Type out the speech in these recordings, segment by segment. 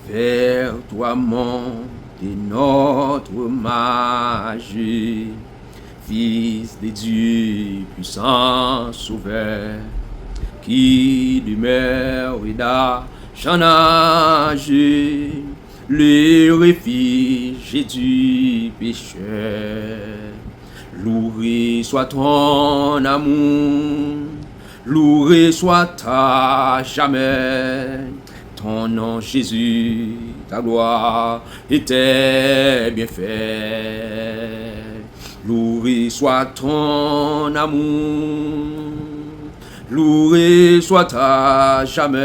vers toi monte notre magie, Fils de Dieu, puissant sauveur, qui demeure dans âge, le refuge du pécheur. Loué soit ton amour, loué soit ta jamais. Ton nom Jésus, ta gloire était bien faite. Loué soit ton amour, loué soit ta jamais.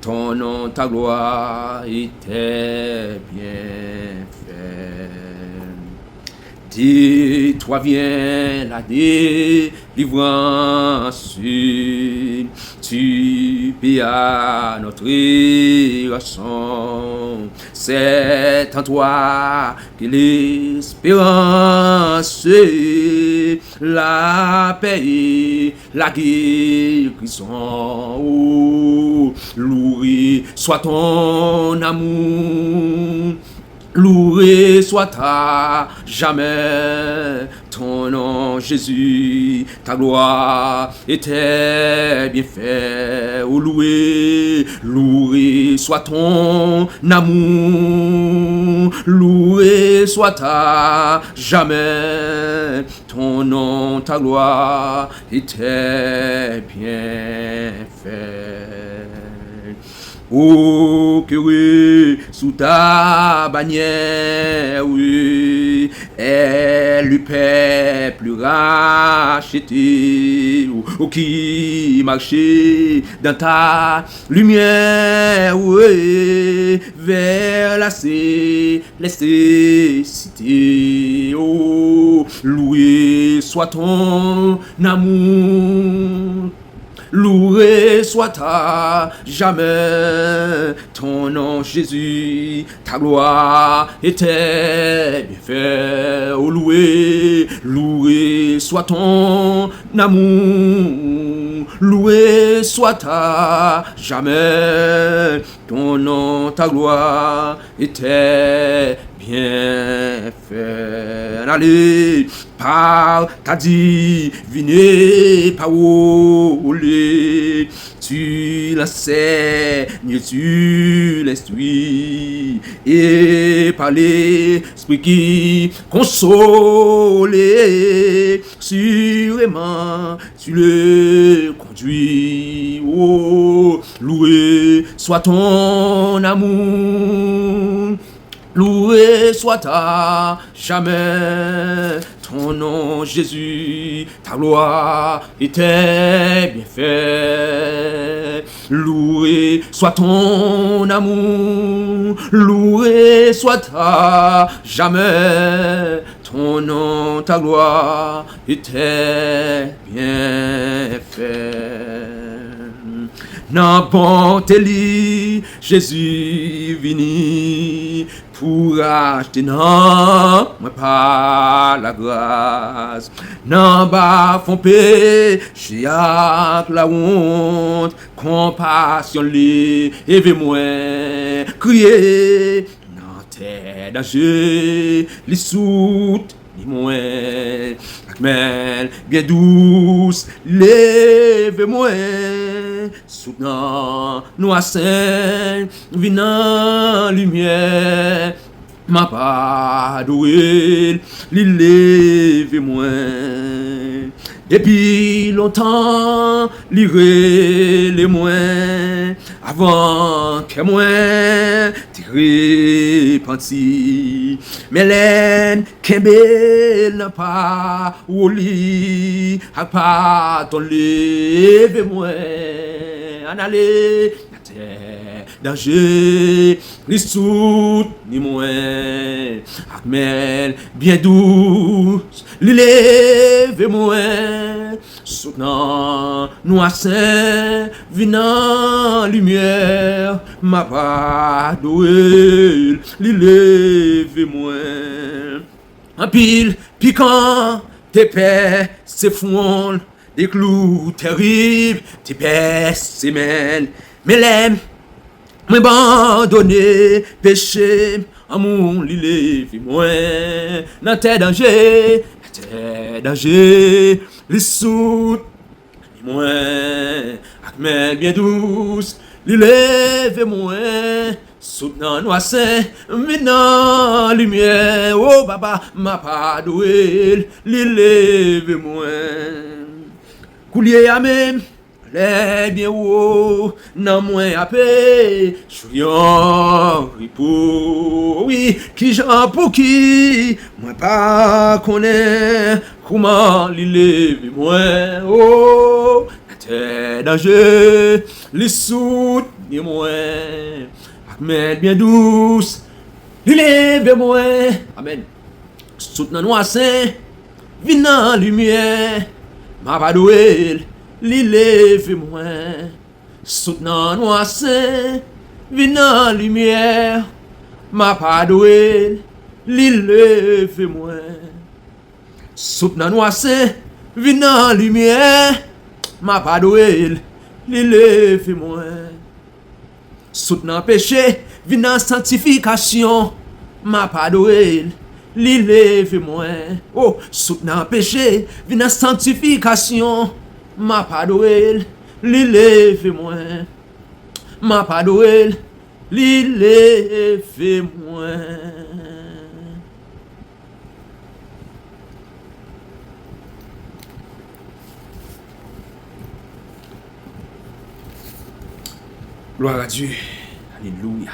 Ton nom, ta gloire était bien faite. De toi vient la délivrance. Tu payas notre rançon. C'est en toi que l'espérance, la paix et la guérison. Oh, loué soit ton amour, loué soit ta jamais. Ton nom Jésus, ta gloire était bien faite. Oh, loué, loué soit ton amour, loué soit ta jamais. Ton nom, ta gloire était bien faite. Oh, que oui, sous ta bannière, oui, est le peuple racheté, ou qui marchait dans ta lumière, oui, vers la céleste cité. Oh, loué soit ton amour, loué soit ta jamais. Ton nom Jésus, ta gloire était bien faite. Oh, loué, loué soit ton amour, loué soit ta jamais. Ton nom, ta gloire était bien faite. Allez, par ta divine parole, tu l'enseignes, tu l'instruis, et par l'esprit qui console, sûrement tu le conduis. Oh, loué soit ton amour, loué soit ta jamais. Ton nom Jésus, ta gloire était bien faite. Loué soit ton amour, loué soit ta jamais. Ton nom, ta gloire était bien faite. Nan bonté li, Jésus vini pour acheter nan moi par la grâce. Nan ba font péché ak la honte, compassion li éve moi crier nan terre danger li soute ni moins. Mais bien douce, lève-moi, soutenant nous à saint, vinant lumière, ma part douée, lève-moi. Depuis longtemps, lirez les moins, avant que moi t'y repenti. Mais l'aine qu'elle n'a pas ou lit, a pas ton lève-moi, en aller, la terre danger, ni soute, ni moins, mais bien douce, lève-moi, soutenant nous à saint, vinant lumière, ma part douée, lève-moi. En pile, piquant, tes pères s'effondrent, des clous terribles, tes pères s'émènent, mais l'aime M'abandonner, péché, amour, l'île, moi, dans tes dangers, les soutes, moi, avec mes bien douces, l'île, moi, soutenant noissin, maintenant, lumière, oh, papa, ma pas doué, l'île, moi, coulier à même. Les bien haut, non moins à paix, chouillon, oui, qui j'en pour qui, moi pas connaît, comment l'île moi, oh, t'es danger, les sous, ni moi, mais bien douce, l'île moi, amen, soutenant noissin, vinant lumière, ma pas doué, l'île fait moins, soutenant noissin, venant lumière, ma pas doué, l'île fait moins, soutenant noissin, venant lumière, ma pas doué, l'île fait moins, soutenant péché, venant sanctification, ma pas doué, l'île fait moins, oh, soutenant péché, venant sanctification, ma pas d'ouel, l'île fait moins. Ma pas d'ouel, l'île fait moins. Gloire à Dieu. Alléluia.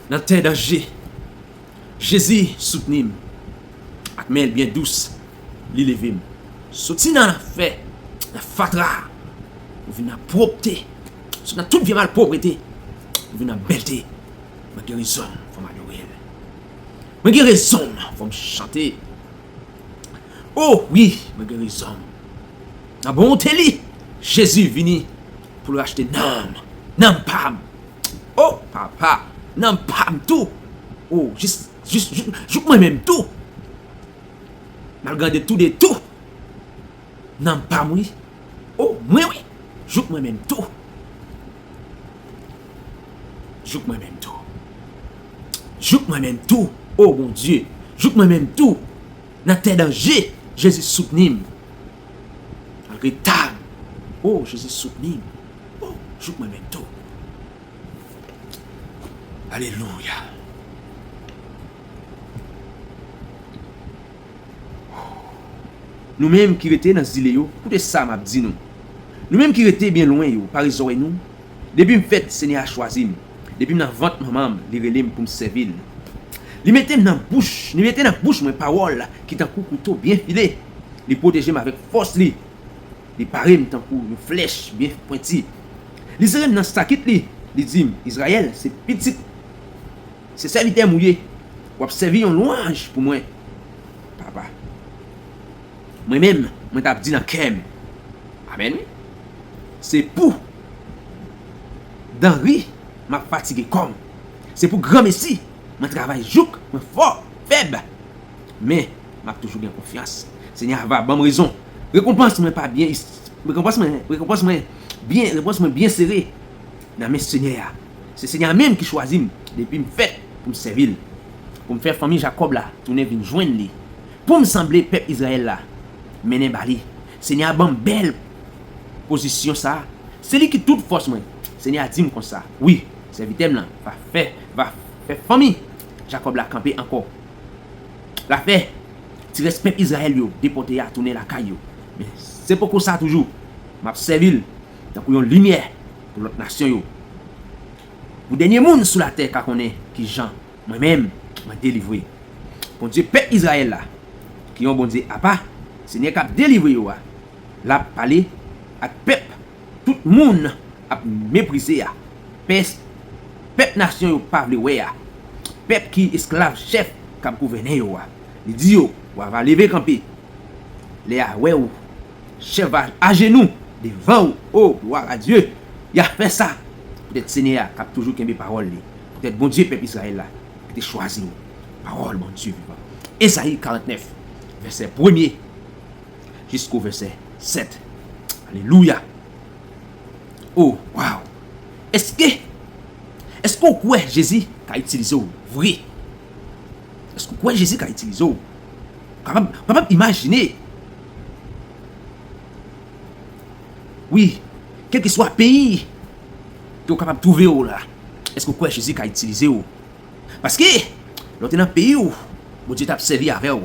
Dans tes dangers, Jésus soutenu, avec main bien douce. Li levim. Soti nan la fè, la fatra, ou vin nan propreté, soti nan tout bien mal propreté, ou vin nan belté, ma guérison, faut m'adorer. Ma guérison, faut me chanter. Oh oui, ma guérison. La bonté li, Jésus vini pour lui acheter nam pam. Oh papa, nam pam tout. Oh, juste moi-même tout. Malgré tout de tout. Non, pas moi. Oh, moi oui. Joue moi-même tout. Joue moi-même tout. Joue moi-même tout. Oh mon Dieu. Joue moi-même tout. Dans tes dangers, Jésus soutenu. Malgré ta. Oh, Jésus soutenu. Oh, joue moi-même tout. Alléluia. Nous-mêmes qui étions dans ce île, écoutez ça, m'a dit nous. Nous-mêmes qui étions bien loin, par exemple, nous, depuis que le Seigneur a choisi, depuis que je vente maman, il relève pour me servir. Il mettait dans la bouche, il mettait dans la bouche mes paroles qui t'en couteau bien filé. Il protégeait avec force, il paraît tant une flèche bien pointue. Il serait dans sakit, il dit Israël, c'est petit, c'est serviteur mouillé. Ou observer une louange pour moi, papa. Moi-même, je t'ai dit dans le cœur. Amen. C'est pour d'Henri, je suis fatigué comme. C'est pour grand Messie, je travaille jouk, je suis fort, faible. Mais je suis toujours bien confiance. Seigneur va bonne raison. Récompense-moi pas bien. Récompense-moi bien serré. Dans mes Seigneur. C'est Seigneur même qui choisit depuis me fait pour me servir. Pour me faire famille Jacob là, tourner venir joindre lui. Pour me sembler peuple Israël là. Mener Bali. Seigneur a une belle position ça. C'est lui qui toute force moi. Seigneur a dit comme ça. Oui, serviteur là va faire famille. Jacob l'a campé encore. La fait tu respectes Israël yo, déporté à tourner la caillou. Mais c'est pourquoi ça toujours m'a servi tant une lumière pour l'autre nation yo. Pour dernier monde sur la terre qu'on est qui Jean moi-même m'a délivré. Bon Dieu peuple Israël là qui ont bon Dieu à pas Seigneur qui a délivré yo la parler à peuple tout le monde a méprisé ya. Peuple nation yo pas vle wè ya. Peuple qui esclave chef qui gouverner yo. Il dit yo va lever camper. Les ouais ou chef va à genoux devant oh gloire à Dieu. Il a fait ça. Peut-être Seigneur qui a toujours qu'une parole li. Peut-être bon Dieu peuple Israël là qui t'a choisi. Parole mon Dieu vivant. Ésaïe 49 verset 1er jusqu'au verset 7. Alléluia. Oh, wow. Est-ce qu'on croit Jésus qui a utilisé vrai? Est-ce qu'on croit Jésus qui a utilisé? Capable imaginer. Oui, quel que soit le pays, tu es capable de trouver là. Est-ce qu'on croit Jésus qui a utilisé? Parce que, dans un pays où, bon Dieu t'a servi avec vous.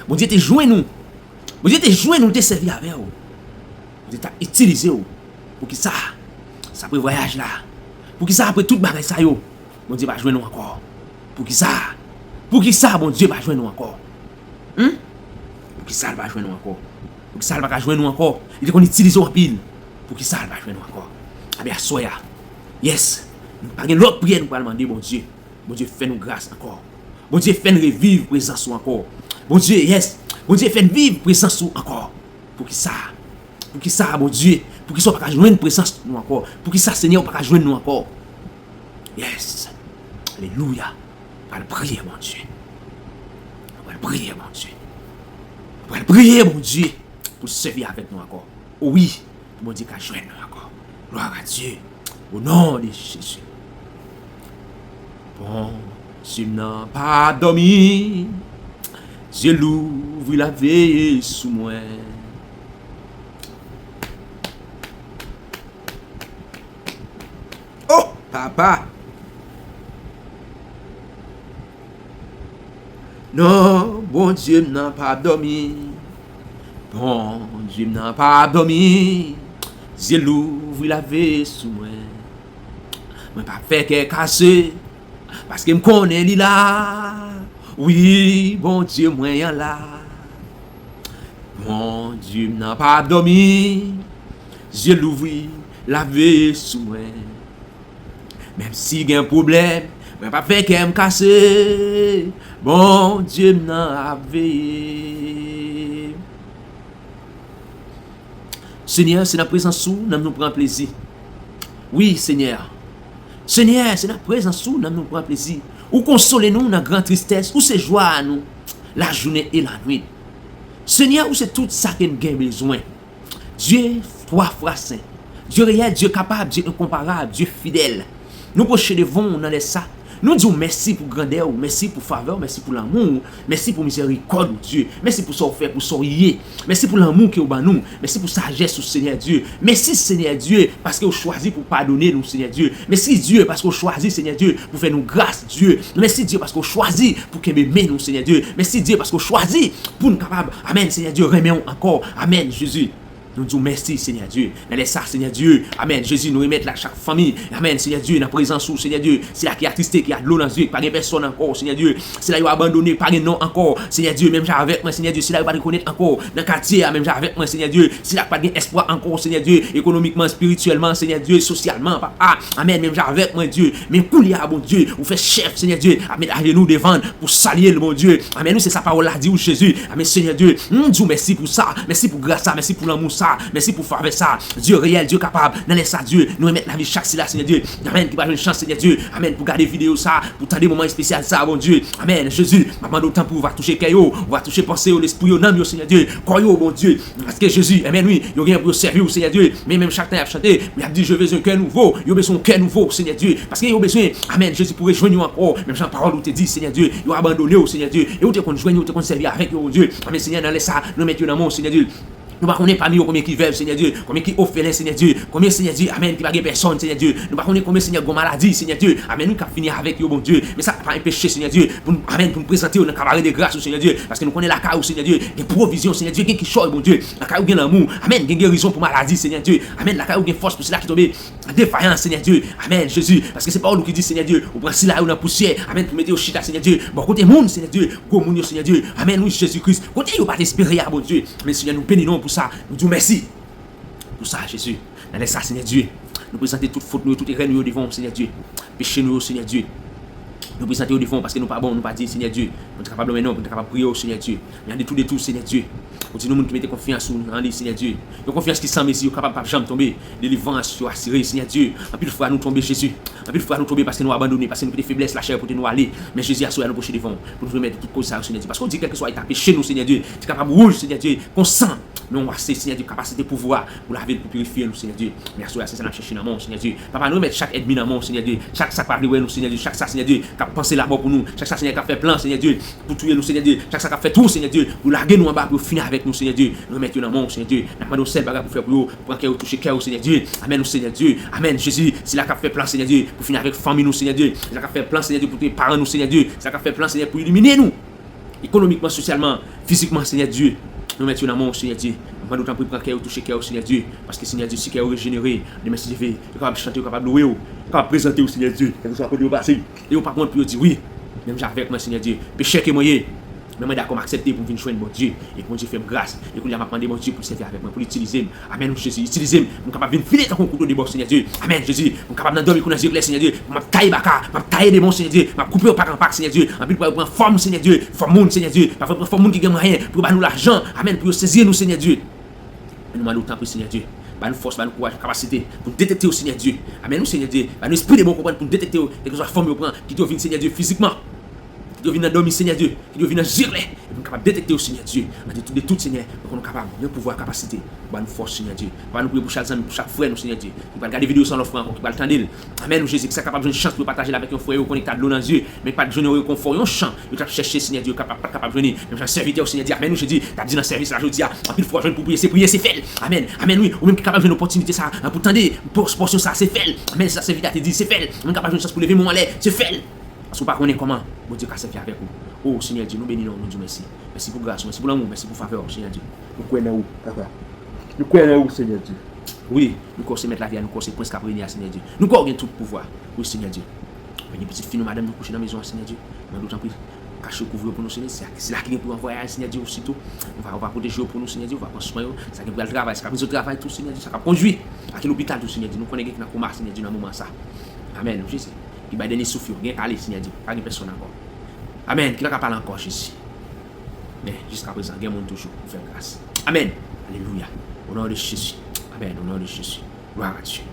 Bon Dieu t'a joué nous. Bon Dieu t'a joué nous, t'a servi avec vous. Bon Dieu t'a utilisé pour que ça après voyage là. Pour que ça après tout bagage ça yo. Bon Dieu va jouer nous encore. Pour que ça bon Dieu va jouer nous encore. Pour que ça va jouer nous encore. Pour que ça va jouer nous encore. Il dit qu'on utilise en pile. Pour que ça va jouer nous encore. Ah bien soya. Yes. Pas une autre prière nous pour demander bon Dieu. Bon Dieu fait nous grâce encore. Bon Dieu fait nous revivre présence encore. Bon Dieu, yes. Bon Dieu fait nous vivre présence encore. Pour que ça bon Dieu, pour qu'il soit pas joindre présence nous encore. Pour que ça Seigneur pas joindre nous encore. Yes. Alléluia. On va prier mon Dieu. On va prier mon Dieu. On va prier mon Dieu pour servir avec nous encore. Oh oui, mon Dieu qu'a joindre nous encore. Gloire à Dieu. Au nom de Jésus. Bon, Dieu n'a pas dormi. Dieu l'ouvre la veille sous moi. Oh, papa. Non, bon Dieu n'a pas dormi. Bon Dieu n'a pas dormi. Dieu l'ouvre la veille sous moi. Mais pas fait qu'elle casse. Parce que me connaît li là. Oui, bon Dieu, moi y'en là. Bon Dieu n'a pas dormi. Dieu l'ouvre la veille sous moi. Même si y a un problème, mais pas fait qu'elle me casse. Bon Dieu n'a veillé. Seigneur, c'est la présence où nous prend plaisir. Oui, Seigneur. Seigneur, c'est la présence où nous prend plaisir. Ou consolez-nous dans la grande tristesse, ou c'est joie à nous, la journée et la nuit. Seigneur, où c'est tout ça que nous avons besoin. Dieu, trois fois saint. Dieu réel, Dieu capable, Dieu incomparable, Dieu fidèle. Nous proches devant dans les ça. Nous disons merci pour grandeur, merci pour faveur, merci pour l'amour, merci pour miséricorde, Dieu. Merci pour ce qu'on fait, pour ce qu'on y est. Merci pour l'amour qui est au bas nous. Merci pour sagesse, Seigneur Dieu. Merci, Seigneur Dieu, parce que vous choisi pour pardonner nous, Seigneur Dieu. Merci, Dieu, parce que vous choisi, Seigneur Dieu, pour faire nous grâce, Dieu. Merci, Dieu, parce que vous choisi pour qu'il m'aime nous, Seigneur Dieu. Merci, Dieu, parce que vous choisi pour nous capables. Amen, Seigneur Dieu, remettons encore. Amen, Jésus. Nous disons merci, Seigneur Dieu. Dans les ça, Seigneur Dieu. Amen. Jésus, nous remettons là chaque famille. Amen, Seigneur Dieu. Dans la présence où, Seigneur Dieu. C'est là qui a tristé, qui a de l'eau dans les yeux, pas de personne encore, Seigneur Dieu. C'est là qui a abandonné, pas de nom encore, Seigneur Dieu. Même avec moi, Seigneur Dieu. C'est là qui va reconnaître encore. Dans le quartier, même avec moi, Seigneur Dieu. C'est là qui pas d'espoir encore, Seigneur Dieu. Économiquement, spirituellement, Seigneur Dieu. Socialement, papa. Amen. Même avec moi, Dieu. Même pour les bon Dieu. Vous faites chef, Seigneur Dieu. Amen. Allez nous devant pour saluer le bon Dieu. Amen. Nous, c'est sa parole là, dit, Jésus. Amen, Seigneur Dieu. Nous disons merci pour ça. Merci pour grâce ça. Merci pour l'amour ça. Merci pour avec ça, Dieu réel, Dieu capable, dans les ça, Dieu, nous remettre la vie chaque là, Seigneur Dieu. Amen, qui va une chance, Seigneur Dieu. Amen, pour garder vidéo ça, pour tendre moment spécial ça, bon Dieu. Amen, Jésus, maman d'autant pour va toucher Kayo, va toucher penser l'esprit, yo, Seigneur Dieu. Koyo, bon Dieu, parce que Jésus, Amen, oui, yo rien pour servir, Seigneur Dieu. Mais même chaque temps, il a chanté, il a dit, je veux un cœur nouveau, yo besoin un cœur nouveau, Seigneur Dieu. Parce que yo besoin, Amen, Jésus pour rejoindre encore, même sans parole où te dit, Seigneur Dieu, yo abandonné, Seigneur Dieu, et où te qu'on joigne, où te qu'on servir avec, bon Dieu. Amen, Seigneur, dans les ça, nous mettons dans mon Seigneur Dieu. Nous ne connaissons pas combien qui vivent, Seigneur Dieu, combien qui offrent, Seigneur Dieu, combien, Seigneur Dieu, Amen, qui va gagner personne, Seigneur Dieu. Nous ne connaissons combien, Seigneur, de maladies, Seigneur Dieu. Amen, nous qui finir avec, bon Dieu. Mais ça ne pas empêcher, Seigneur Dieu, pour nous, Amen, pour nous présenter dans le cabaret de grâce, Seigneur Dieu. Parce que nous connaissons la carrière, Seigneur Dieu, des provisions, Seigneur Dieu, qui choisit, bon Dieu. La carrière qui l'amour, Amen, qui guérison pour maladie, Seigneur Dieu. Amen, la carrière qui force pour cela qui tombe en défaillance, Seigneur Dieu. Amen, Jésus. Parce que c'est pas nous qui dit, Seigneur Dieu, on prend cela ou dans la poussière, Amen, pour mettre au chita, Seigneur Dieu. Bon, côté monde, Seigneur Dieu, go moun, Seigneur Dieu. Amen, oui, Jésus-Christ. Côté, il pas d'espérer, bon Dieu. Mais Seigneur, nous bénissons pour ça. Nous disons merci. Pour ça, Jésus, dans les ça, Seigneur Dieu, nous présentons toutes fautes, nous, toutes les rênes, nous devant, Seigneur Dieu. Péché nous, Seigneur Dieu. Nous présentons au devant parce que nous pas bon, nous pas dire, Seigneur Dieu. Nous sommes capables maintenant, nous sommes capables de prier au Seigneur Dieu. Mais de tout, Seigneur Dieu. Continue nous qui mettez confiance en lui, Seigneur Dieu. Une confiance qui semble ici, capable de jamais tomber. Délivrance, assurée, Seigneur Dieu. En plus de fois, nous tomber Jésus. En plus de fois, nous tomber parce que nous abandonnés, parce que nous avons des faiblesses, la chair pour nous aller. Mais Jésus a sauvé nous prochains devant pour nous remettre toute cause ça, Seigneur Dieu. Parce qu'on dit quelque chose est péché nous, Seigneur Dieu. Tu es capable de rouge, Seigneur Dieu, qu'on sent. Mais on va essayer, Seigneur Dieu, capacité pouvoir pour laver, pour purifier nous, Seigneur Dieu. Merci, c'est ça, nous chercher dans mon Seigneur Dieu. Papa, nous mettre chaque ennemi dans mon Seigneur Dieu. Chaque sac parler nous, Seigneur Dieu. Chaque sac, Seigneur Dieu, qui a pensé là-bas pour nous. Chaque sac, Seigneur, qui a fait plan, Seigneur Dieu, pour tuer nous, Seigneur Dieu. Chaque sac qui a fait tout, Seigneur Dieu, pour larguer nous en bas, pour finir avec nous, Seigneur Dieu. Nous mettre dans mon Seigneur Dieu. Nous demandons seul bagage pour faire pour nous, pour que toucher cœur, Seigneur Dieu. Amen, nous, Seigneur Dieu. Amen, Jésus. C'est là qu'a fait plan, Seigneur Dieu, pour finir avec famille, nous, Seigneur Dieu. C'est là qu'a fait plan, Seigneur Dieu, pour tes parents, nous, Seigneur Dieu. C'est là qu'a fait plan, Seigneur, pour illuminer nous. Économiquement, socialement, physiquement, Seigneur Dieu. Nous mettons dans mon Seigneur Dieu. Nous demandons pour prendre cœur, toucher cœur, Seigneur Dieu. Parce que Seigneur Dieu, si cœur régénéré, nous merci Dieu, capable de chanter, capable de louer, capable de présenter au Seigneur Dieu. Quelque chose à côté au passé. Et au par contre, puis dire oui, même j'avais avec moi, Seigneur Dieu. Péché que moi, mais moi d'accord accepter pour venir joindre mon Dieu et pour Dieu faire grâce et pour lui demander mon Dieu pour servir avec moi pour l'utiliser. Amen Jésus, utiliser moi capable venir filer ton couteau de bord Seigneur Dieu. Amen Jésus, moi capable dans dormir dans les Seigneur Dieu. M'a tailler baka, m'a tailler des bons Seigneur Dieu, m'a couper au pack en pack Seigneur Dieu. En plus pour prendre forme Seigneur Dieu, forme monde Seigneur Dieu, pas prendre forme monde qui gagne rien pour nous l'argent. Amen pour saisir nous Seigneur Dieu. Nous demandons temps pour Seigneur Dieu. Nous force, nous courage, capacité pour détecter au Seigneur Dieu. Amen nous Seigneur Dieu. Nous esprit de bon comprendre pour détecter quelque chose forme qui doit venir Seigneur Dieu physiquement. Qui doit venir dormir, Seigneur Dieu, qui doit venir girer, et nous capable de détecter au Seigneur Dieu, de tout, Seigneur, pour nous capable de pouvoir, capacité, pour nous force, Seigneur Dieu, pour nous prier pour chaque ami, pour chaque frère, nous, Seigneur Dieu, qui va regarder vidéo sans l'offre encore, qui va le tendre. Amen, Jésus, qui est capable de une chance pour partager avec un frère, connecté à l'eau dans les yeux, mais pas de jeune au confort, un champ, il va chercher, Seigneur Dieu, capable de venir, même un serviteur, Seigneur Dieu, Amen, nous, je dis, tu as dit dans le service, là, je dis, en plus, fois, je pour prier, c'est fait, Amen, Amen, oui, ou même qui est capable de une opportunité, ça, pour tendre, pour portion, ça, c'est fait, Amen, ça, serviteur, te dit, c'est fait, même capable de une chance pour lever mon lait, c'est fait. Parce qu'on ne connaît pas comment, bon Dieu, qu'à avec vous. Oh Seigneur Dieu, nous bénissons, nous disons merci. Merci pour grâce, merci pour l'amour, merci pour faveur, Seigneur Dieu. Nous croyons où, papa? Nous croyons où, Seigneur Dieu? Oui, nous croyons mettre la vie à nous, nous croyons presque après, Seigneur Dieu. Nous croyons tout pouvoir, oui, Seigneur Dieu. Une petite fille, madame, nous coucher dans la maison, Seigneur Dieu. Nous d'autant plus cacher, couvrir pour nous, Seigneur. C'est là qu'il est pour envoyer, Seigneur Dieu, aussitôt. On va protéger pour nous, Seigneur Dieu. On va prendre soin, ça qui va le travail, ça qui va le travail, tout, Seigneur Dieu. Ça va conduire à l'hôpital, tout, Seigneur Dieu. Nous connaissons quelqu'un qui a combattu, Seigneur Dieu, dans le moment ça. Amen, Jésus. Il va donner souffle, bien calé, Seigneur Dieu. Pas de personne encore. Amen. Qui n'a pas parlé encore, Jésus. Mais jusqu'à présent, il y a un monde toujours pour faire grâce. Amen. Alléluia. Au nom de Jésus. Amen. Au nom de Jésus. Gloire à Dieu.